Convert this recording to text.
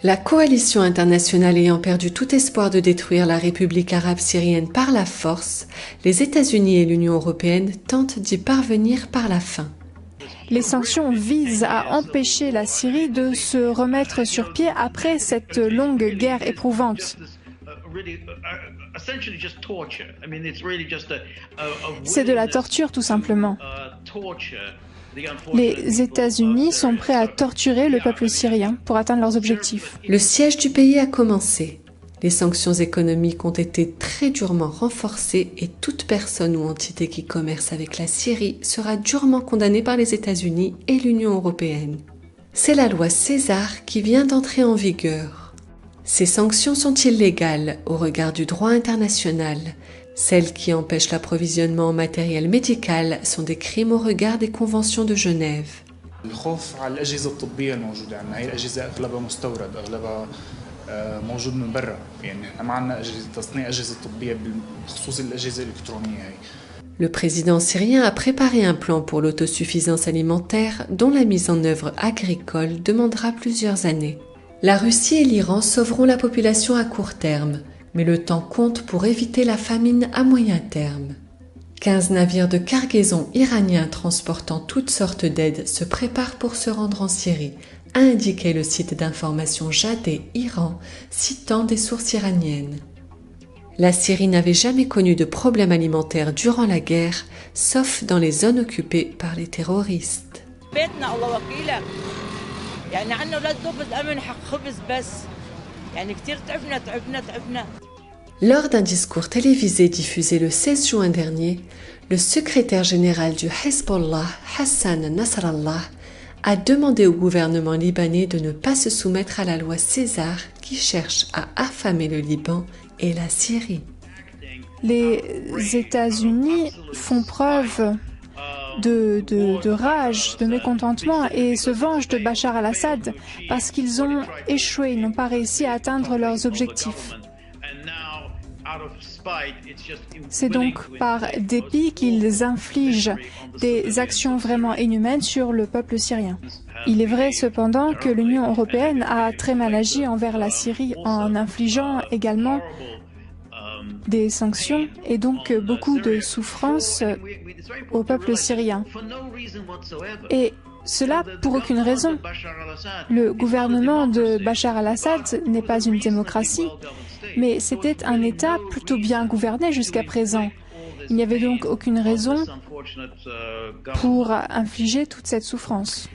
La coalition internationale ayant perdu tout espoir de détruire la République arabe syrienne par la force, les États-Unis et l'Union européenne tentent d'y parvenir par la faim. Les sanctions visent à empêcher la Syrie de se remettre sur pied après cette longue guerre éprouvante. C'est de la torture tout simplement. Les États-Unis sont prêts à torturer le peuple syrien pour atteindre leurs objectifs. Le siège du pays a commencé. Les sanctions économiques ont été très durement renforcées et toute personne ou entité qui commerce avec la Syrie sera durement condamnée par les États-Unis et l'Union européenne. C'est la loi César qui vient d'entrer en vigueur. Ces sanctions sont illégales au regard du droit international. Celles qui empêchent l'approvisionnement en matériel médical sont des crimes au regard des conventions de Genève. Le président syrien a préparé un plan pour l'autosuffisance alimentaire dont la mise en œuvre agricole demandera plusieurs années. La Russie et l'Iran sauveront la population à court terme, mais le temps compte pour éviter la famine à moyen terme. 15 navires de cargaison iraniens transportant toutes sortes d'aides se préparent pour se rendre en Syrie, a indiqué le site d'information Jadeh Iran, citant des sources iraniennes. La Syrie n'avait jamais connu de problème alimentaire durant la guerre, sauf dans les zones occupées par les terroristes. Lors d'un discours télévisé diffusé le 16 juin dernier, le secrétaire général du Hezbollah, Hassan Nasrallah, a demandé au gouvernement libanais de ne pas se soumettre à la loi César qui cherche à affamer le Liban et la Syrie. Les États-Unis font preuve de rage, de mécontentement et se vengent de Bachar al-Assad parce qu'ils ont échoué, ils n'ont pas réussi à atteindre leurs objectifs. C'est donc par dépit qu'ils infligent des actions vraiment inhumaines sur le peuple syrien. Il est vrai cependant que l'Union européenne a très mal agi envers la Syrie en infligeant également des sanctions et donc beaucoup de souffrance au peuple syrien. Et cela pour aucune raison. Le gouvernement de Bachar al-Assad n'est pas une démocratie, mais c'était un État plutôt bien gouverné jusqu'à présent. Il n'y avait donc aucune raison pour infliger toute cette souffrance.